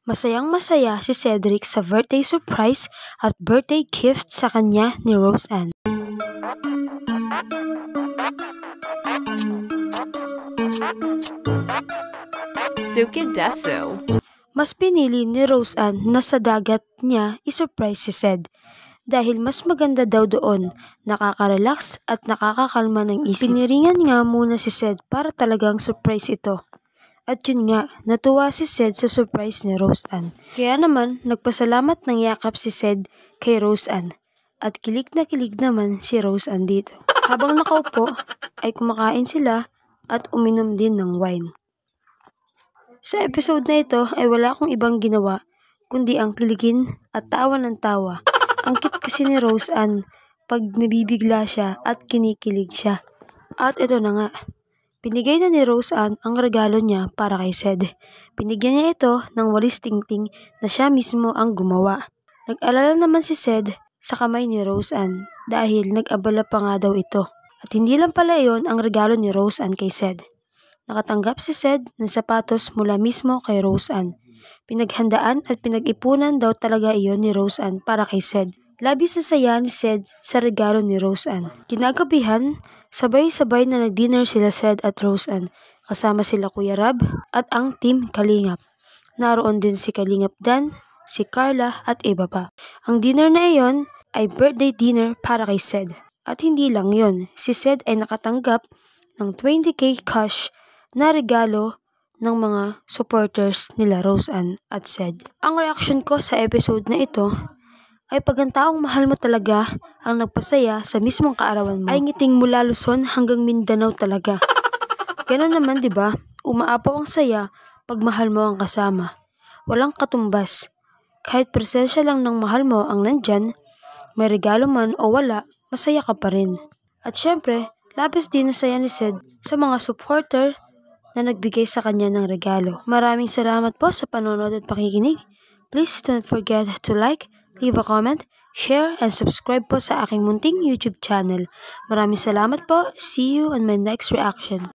Masayang-masaya si Cedric sa birthday surprise at birthday gift sa kanya ni Roseanne. Sukidesu. Mas pinili ni Roseanne na sa dagat niya isurprise si Ced dahil mas maganda daw doon, nakaka-relax at nakakakalma ng isip. Piniringan nga muna si Ced para talagang surprise ito. At yun nga, natuwa si Ced sa surprise ni Roseanne. Kaya naman, nagpasalamat ng yakap si Ced kay Roseanne. At kilig naman si Roseanne dito. Habang nakaupo, ay kumakain sila at uminom din ng wine. Sa episode na ito ay wala akong ibang ginawa, kundi ang kiligin at tawa ng tawa. Ang cute kasi ni Roseanne pag nabibigla siya at kinikilig siya. At ito na nga. Binigay na ni Roseanne ang regalo niya para kay Ced. Binigyan niya ito ng walis tingting na siya mismo ang gumawa. Nag-alala naman si Ced sa kamay ni Roseanne dahil nag-abala pa nga daw ito. At hindi lang pala iyon ang regalo ni Roseanne kay Ced. Nakatanggap si Ced ng sapatos mula mismo kay Roseanne. Pinaghandaan at pinag-ipunan daw talaga iyon ni Roseanne para kay Ced. Labis na saya ni Ced sa regalo ni Roseanne. Kinagabihan, sabay-sabay na nag-dinner sila Ced at Roseanne. Kasama sila Kuya Rab at ang team Kalingap. Naroon din si Kalingap Dan, si Carla at iba pa. Ang dinner na iyon ay birthday dinner para kay Ced. At hindi lang yon, si Ced ay nakatanggap ng 20k cash na regalo ng mga supporters nila Roseanne at Ced. Ang reaction ko sa episode na ito ay pag ang taong mahal mo talaga ang nagpasaya sa mismong kaarawan mo, ay ngiting mula Luzon hanggang Mindanao talaga. Ganun naman 'di ba? Umaapaw ang saya pag mahal mo ang kasama. Walang katumbas. Kahit presensya lang ng mahal mo ang nandyan, may regalo man o wala, masaya ka pa rin. At syempre, labis din na saya ni Ced sa mga supporter na nagbigay sa kanya ng regalo. Maraming salamat po sa panonood at pakikinig. Please don't forget to like, leave a comment, share, and subscribe po sa aking munting YouTube channel. Maraming salamat po. See you on my next reaction.